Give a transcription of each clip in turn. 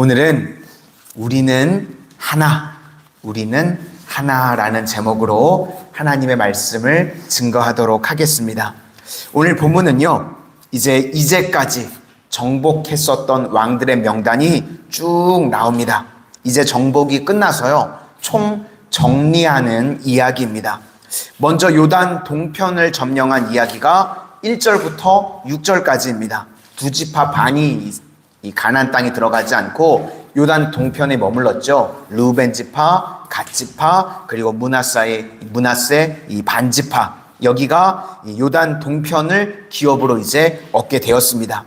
오늘은 우리는 하나라는 제목으로 하나님의 말씀을 증거하도록 하겠습니다. 오늘 본문은요, 이제까지 정복했었던 왕들의 명단이 쭉 나옵니다. 이제 정복이 끝나서요, 총 정리하는 이야기입니다. 먼저 요단 동편을 점령한 이야기가 1절부터 6절까지입니다. 두 지파 반이 이 가나안 땅에 들어가지 않고 요단 동편에 머물렀죠. 르우벤 지파, 갓 지파, 그리고 므낫세 이 반 지파, 여기가 요단 동편을 기업으로 이제 얻게 되었습니다.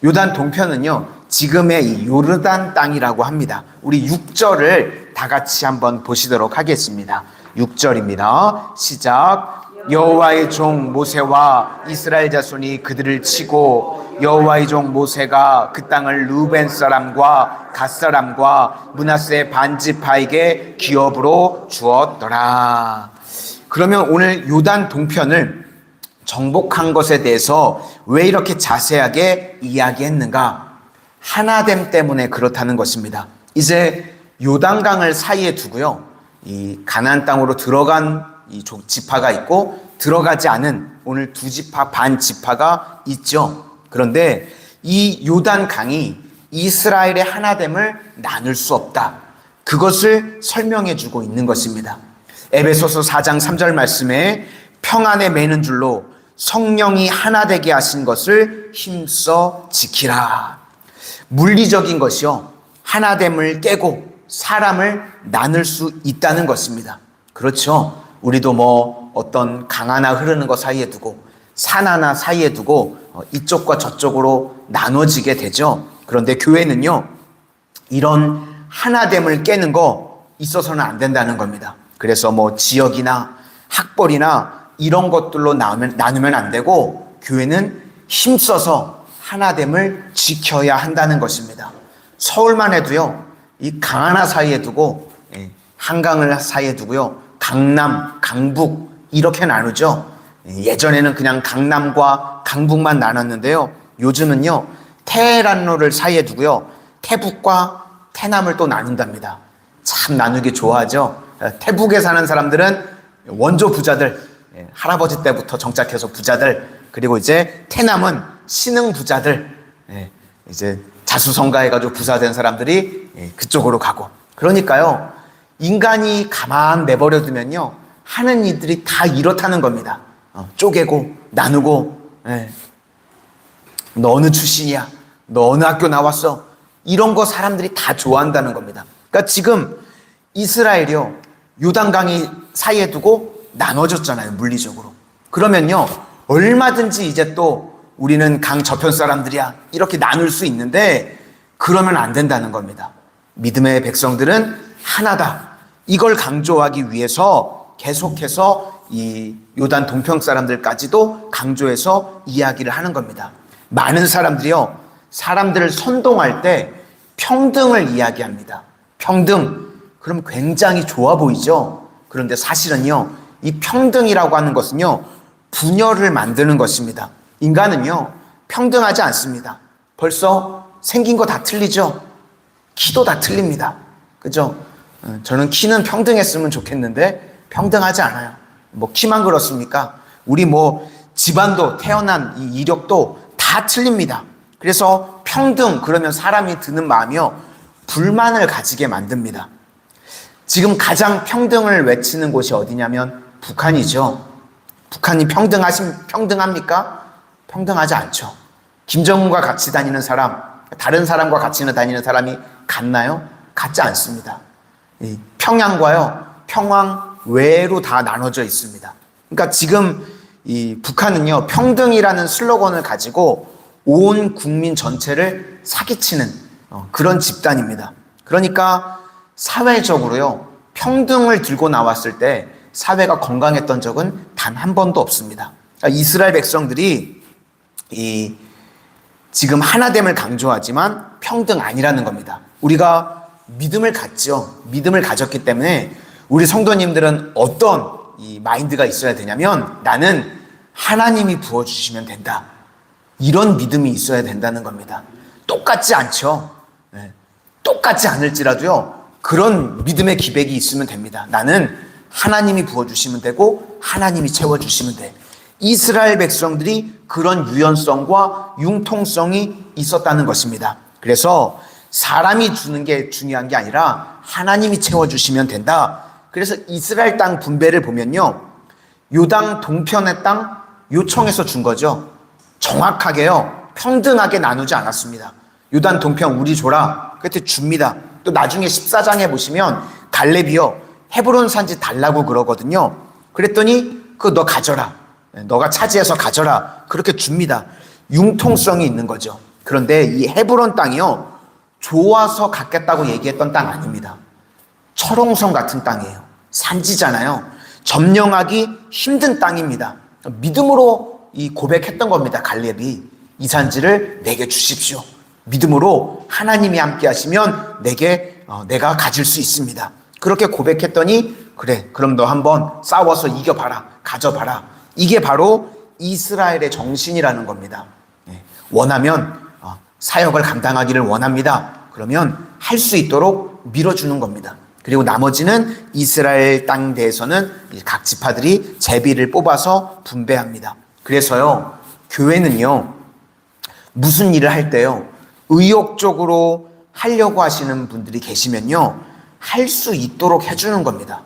요단 동편은요, 지금의 이 요르단 땅이라고 합니다. 우리 6절을 다 같이 한번 보시도록 하겠습니다. 6절입니다. 시작. 여호와의 종 모세와 이스라엘 자손이 그들을 치고 여호와의 종 모세가 그 땅을 르우벤 사람과 갓 사람과 므낫세 반 지파에게 기업으로 주었더라. 그러면 오늘 요단 동편을 정복한 것에 대해서 왜 이렇게 자세하게 이야기했는가? 하나됨 때문에 그렇다는 것입니다. 이제 요단강을 사이에 두고요, 이 가나안 땅으로 들어간 이 지파가 있고 들어가지 않은 오늘 두 지파 반 지파가 있죠. 그런데 이 요단 강이 이스라엘의 하나됨을 나눌 수 없다, 그것을 설명해 주고 있는 것입니다. 에베소서 4장 3절 말씀에 평안에 매는 줄로 성령이 하나 되게 하신 것을 힘써 지키라. 물리적인 것이요, 하나됨을 깨고 사람을 나눌 수 있다는 것입니다. 그렇죠. 우리도 어떤 강 하나 흐르는 것 사이에 두고 산 하나 사이에 두고 이쪽과 저쪽으로 나눠지게 되죠. 그런데 교회는요, 이런 하나됨을 깨는 거 있어서는 안 된다는 겁니다. 그래서 지역이나 학벌이나 이런 것들로 나누면 안 되고, 교회는 힘써서 하나됨을 지켜야 한다는 것입니다. 서울만 해도요, 이 강 하나 사이에 두고, 한강을 사이에 두고요, 강남, 강북 이렇게 나누죠. 예전에는 그냥 강남과 강북만 나눴는데요, 요즘은요, 테헤란로를 사이에 두고요, 태북과 테남을 또 나눈답니다. 참 나누기 좋아하죠. 태북에 사는 사람들은 원조 부자들, 할아버지 때부터 정착해서 부자들, 그리고 이제 테남은 신흥 부자들, 이제 자수성가해가지고 부자된 사람들이 그쪽으로 가고. 그러니까요, 인간이 가만 내버려 두면요, 하는 일들이 다 이렇다는 겁니다. 쪼개고 나누고, 너 어느 출신이야? 너 어느 학교 나왔어? 이런 거 사람들이 다 좋아한다는 겁니다. 그러니까 지금 이스라엘이요, 요단강이 사이에 두고 나눠졌잖아요, 물리적으로. 그러면요, 얼마든지 이제 또 우리는 강 저편 사람들이야 이렇게 나눌 수 있는데, 그러면 안 된다는 겁니다. 믿음의 백성들은 하나다, 이걸 강조하기 위해서 계속해서 이 요단 동평 사람들까지도 강조해서 이야기를 하는 겁니다. 많은 사람들이요, 사람들을 선동할 때 평등을 이야기합니다. 평등, 그럼 굉장히 좋아 보이죠? 그런데 사실은요, 이 평등이라고 하는 것은요, 분열을 만드는 것입니다. 인간은요, 평등하지 않습니다. 벌써 생긴 거 다 틀리죠? 키도 다 틀립니다. 그죠? 저는 키는 평등했으면 좋겠는데 평등하지 않아요. 키만 그렇습니까? 우리 집안도, 태어난 이 이력도 다 틀립니다. 그래서 평등, 그러면 사람이 드는 마음이요, 불만을 가지게 만듭니다. 지금 가장 평등을 외치는 곳이 어디냐면 북한이죠. 북한이 평등합니까? 평등하지 않죠. 김정은과 같이 다니는 사람, 다른 사람과 같이 다니는 사람이 같나요? 같지 않습니다. 평양과요, 평양 외로 다 나눠져 있습니다. 그러니까 지금 이 북한은요, 평등이라는 슬로건을 가지고 온 국민 전체를 사기치는 그런 집단입니다. 그러니까 사회적으로요, 평등을 들고 나왔을 때 사회가 건강했던 적은 단 한 번도 없습니다. 그러니까 이스라엘 백성들이 지금 하나됨을 강조하지만 평등 아니라는 겁니다. 우리가 믿음을 갖죠. 믿음을 가졌기 때문에 우리 성도님들은 어떤 이 마인드가 있어야 되냐면, 나는 하나님이 부어주시면 된다, 이런 믿음이 있어야 된다는 겁니다. 똑같지 않죠. 똑같지 않을지라도요, 그런 믿음의 기백이 있으면 됩니다. 나는 하나님이 부어주시면 되고 하나님이 채워주시면 돼. 이스라엘 백성들이 그런 유연성과 융통성이 있었다는 것입니다. 그래서 사람이 주는 게 중요한 게 아니라 하나님이 채워주시면 된다. 그래서 이스라엘 땅 분배를 보면요, 요당 동편의 땅 요청해서 준 거죠. 정확하게요, 평등하게 나누지 않았습니다. 요단 동편 우리 줘라, 그때 줍니다. 또 나중에 14장에 보시면 갈렙이요, 헤브론 산지 달라고 그러거든요. 그랬더니 그거 너 가져라, 너가 차지해서 가져라, 그렇게 줍니다. 융통성이 있는 거죠. 그런데 이 헤브론 땅이요, 좋아서 갖겠다고 얘기했던 땅 아닙니다. 철옹성 같은 땅이에요. 산지잖아요. 점령하기 힘든 땅입니다. 믿음으로 이 고백했던 겁니다. 갈렙이 이 산지를 내게 주십시오. 믿음으로 하나님이 함께 하시면 내가 가질 수 있습니다. 그렇게 고백했더니 그래, 그럼 너 한번 싸워서 이겨봐라, 가져봐라. 이게 바로 이스라엘의 정신이라는 겁니다. 원하면 사역을 감당하기를 원합니다. 그러면 할 수 있도록 밀어주는 겁니다. 그리고 나머지는 이스라엘 땅 내에서는 각 지파들이 제비를 뽑아서 분배합니다. 그래서요, 교회는요, 무슨 일을 할 때요, 의욕적으로 하려고 하시는 분들이 계시면요, 할 수 있도록 해주는 겁니다.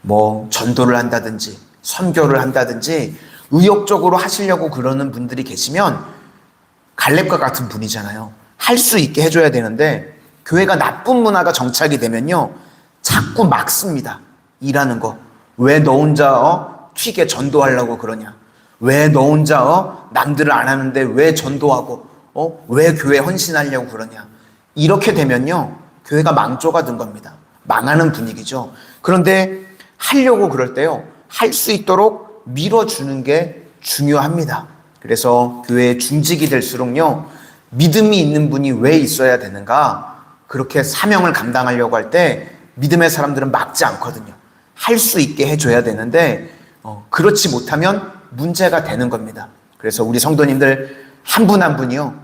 뭐 전도를 한다든지 선교를 한다든지 의욕적으로 하시려고 그러는 분들이 계시면 갈렙과 같은 분이잖아요. 할 수 있게 해줘야 되는데 교회가 나쁜 문화가 정착이 되면요, 자꾸 막습니다. 일하는 거. 왜 너 혼자 튀게 전도하려고 그러냐? 왜 너 혼자 남들을 안 하는데 왜 전도하고 왜 교회 헌신하려고 그러냐? 이렇게 되면요, 교회가 망조가 된 겁니다. 망하는 분위기죠. 그런데 하려고 그럴 때요, 할 수 있도록 밀어주는 게 중요합니다. 그래서 교회의 중직이 될수록요, 믿음이 있는 분이 왜 있어야 되는가? 그렇게 사명을 감당하려고 할 때 믿음의 사람들은 막지 않거든요. 할 수 있게 해줘야 되는데 그렇지 못하면 문제가 되는 겁니다. 그래서 우리 성도님들 한 분 한 분이요,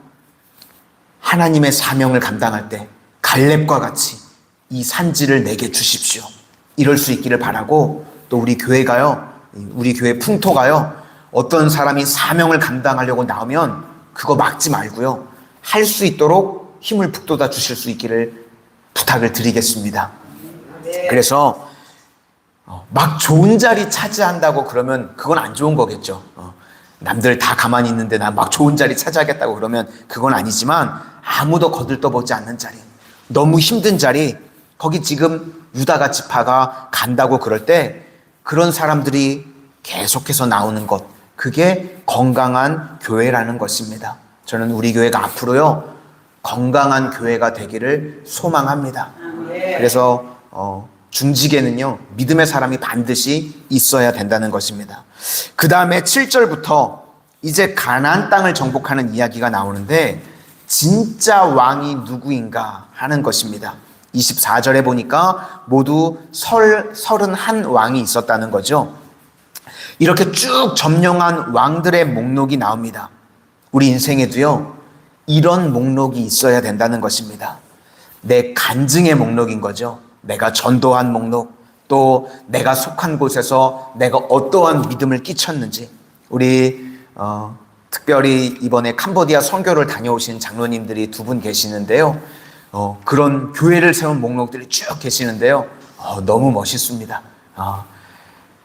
하나님의 사명을 감당할 때 갈렙과 같이 이 산지를 내게 주십시오, 이럴 수 있기를 바라고, 또 우리 교회가요, 우리 교회 풍토가요, 어떤 사람이 사명을 감당하려고 나오면 그거 막지 말고요, 할 수 있도록 힘을 북돋아 주실 수 있기를 부탁을 드리겠습니다. 그래서 막 좋은 자리 차지한다고 그러면 그건 안 좋은 거겠죠. 남들 다 가만히 있는데 나 막 좋은 자리 차지하겠다고 그러면 그건 아니지만, 아무도 거들떠보지 않는 자리, 너무 힘든 자리, 거기 지금 유다가 지파가 간다고 그럴 때 그런 사람들이 계속해서 나오는 것, 그게 건강한 교회라는 것입니다. 저는 우리 교회가 앞으로요, 건강한 교회가 되기를 소망합니다. 그래서 중직에는요, 믿음의 사람이 반드시 있어야 된다는 것입니다. 그 다음에 7절부터 이제 가나안 땅을 정복하는 이야기가 나오는데, 진짜 왕이 누구인가 하는 것입니다. 24절에 보니까 모두 31왕이 있었다는 거죠. 이렇게 쭉 점령한 왕들의 목록이 나옵니다. 우리 인생에도요, 이런 목록이 있어야 된다는 것입니다. 내 간증의 목록인 거죠. 내가 전도한 목록, 또 내가 속한 곳에서 내가 어떠한 믿음을 끼쳤는지. 우리 특별히 이번에 캄보디아 선교를 다녀오신 장로님들이 두 분 계시는데요, 그런 교회를 세운 목록들이 쭉 계시는데요, 너무 멋있습니다.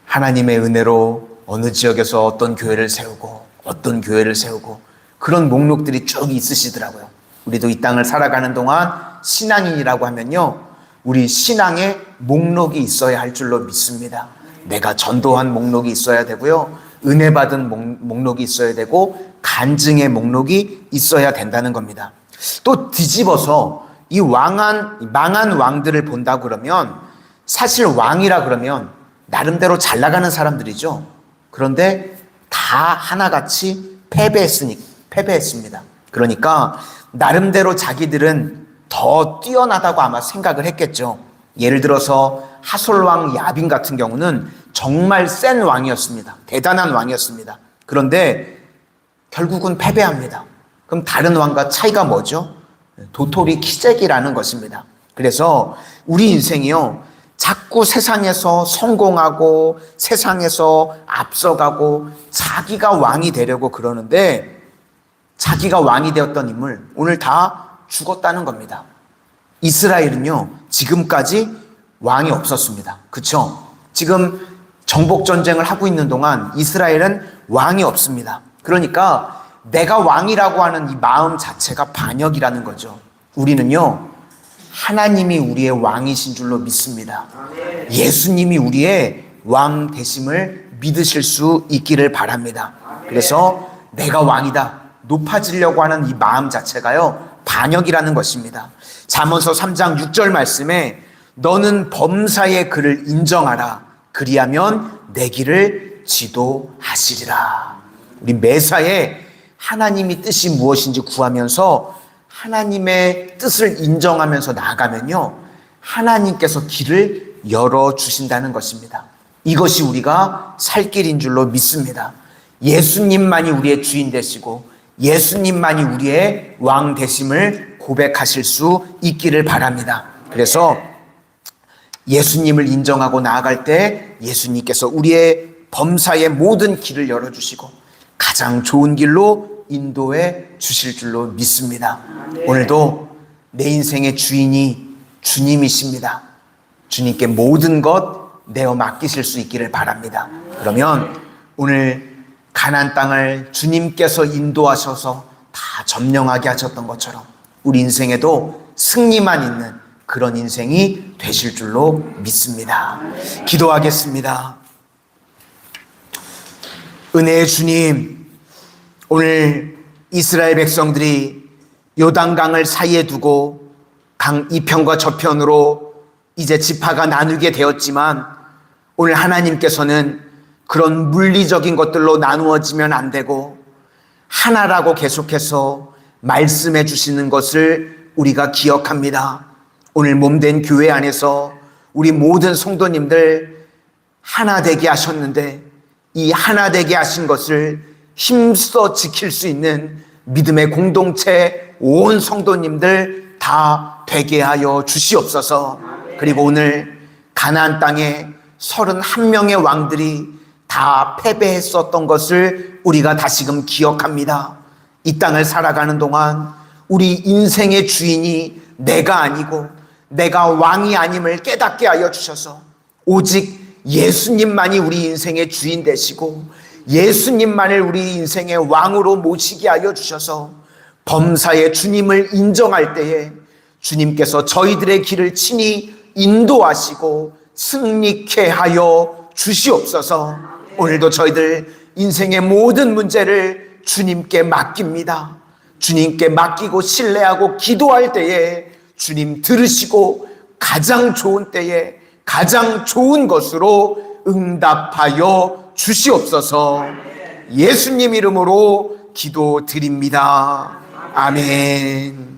하나님의 은혜로 어느 지역에서 어떤 교회를 세우고 어떤 교회를 세우고 그런 목록들이 쭉 있으시더라고요. 우리도 이 땅을 살아가는 동안 신앙인이라고 하면요, 우리 신앙의 목록이 있어야 할 줄로 믿습니다. 내가 전도한 목록이 있어야 되고요, 은혜 받은 목록이 있어야 되고, 간증의 목록이 있어야 된다는 겁니다. 또 뒤집어서 이 망한 왕들을 본다 그러면, 사실 왕이라 그러면 나름대로 잘 나가는 사람들이죠. 그런데 다 하나같이 패배했습니다. 그러니까 나름대로 자기들은 더 뛰어나다고 아마 생각을 했겠죠. 예를 들어서 하솔왕 야빈 같은 경우는 정말 센 왕이었습니다. 대단한 왕이었습니다. 그런데 결국은 패배합니다. 그럼 다른 왕과 차이가 뭐죠? 도토리 키재기라는 것입니다. 그래서 우리 인생이요, 자꾸 세상에서 성공하고 세상에서 앞서가고 자기가 왕이 되려고 그러는데, 자기가 왕이 되었던 인물 오늘 다 죽었다는 겁니다. 이스라엘은요, 지금까지 왕이 없었습니다. 그렇죠? 지금 정복전쟁을 하고 있는 동안 이스라엘은 왕이 없습니다. 그러니까 내가 왕이라고 하는 이 마음 자체가 반역이라는 거죠. 우리는요, 하나님이 우리의 왕이신 줄로 믿습니다. 예수님이 우리의 왕 되심을 믿으실 수 있기를 바랍니다. 그래서 내가 왕이다, 높아지려고 하는 이 마음 자체가요, 반역이라는 것입니다. 잠언서 3장 6절 말씀에 너는 범사의 그를 인정하라, 그리하면 내 길을 지도하시리라. 우리 매사에 하나님이 뜻이 무엇인지 구하면서 하나님의 뜻을 인정하면서 나아가면요, 하나님께서 길을 열어주신다는 것입니다. 이것이 우리가 살 길인 줄로 믿습니다. 예수님만이 우리의 주인 되시고 예수님만이 우리의 왕 되심을 고백하실 수 있기를 바랍니다. 그래서 예수님을 인정하고 나아갈 때 예수님께서 우리의 범사의 모든 길을 열어주시고 가장 좋은 길로 인도해 주실 줄로 믿습니다. 오늘도 내 인생의 주인이 주님이십니다. 주님께 모든 것 내어 맡기실 수 있기를 바랍니다. 그러면 오늘 가나안 땅을 주님께서 인도하셔서 다 점령하게 하셨던 것처럼 우리 인생에도 승리만 있는 그런 인생이 되실 줄로 믿습니다. 기도하겠습니다. 은혜의 주님, 오늘 이스라엘 백성들이 요단강을 사이에 두고 강 이편과 저편으로 이제 지파가 나누게 되었지만 오늘 하나님께서는 그런 물리적인 것들로 나누어지면 안 되고 하나라고 계속해서 말씀해 주시는 것을 우리가 기억합니다. 오늘 몸된 교회 안에서 우리 모든 성도님들 하나 되게 하셨는데 이 하나 되게 하신 것을 힘써 지킬 수 있는 믿음의 공동체 온 성도님들 다 되게 하여 주시옵소서. 그리고 오늘 가나안 땅에 31명의 왕들이 다 패배했었던 것을 우리가 다시금 기억합니다. 이 땅을 살아가는 동안 우리 인생의 주인이 내가 아니고 내가 왕이 아님을 깨닫게 하여 주셔서 오직 예수님만이 우리 인생의 주인 되시고 예수님만을 우리 인생의 왕으로 모시게 하여 주셔서 범사의 주님을 인정할 때에 주님께서 저희들의 길을 친히 인도하시고 승리케 하여 주시옵소서. 오늘도 저희들 인생의 모든 문제를 주님께 맡깁니다. 주님께 맡기고 신뢰하고 기도할 때에 주님 들으시고 가장 좋은 때에 가장 좋은 것으로 응답하여 주시옵소서. 예수님 이름으로 기도드립니다. 아멘.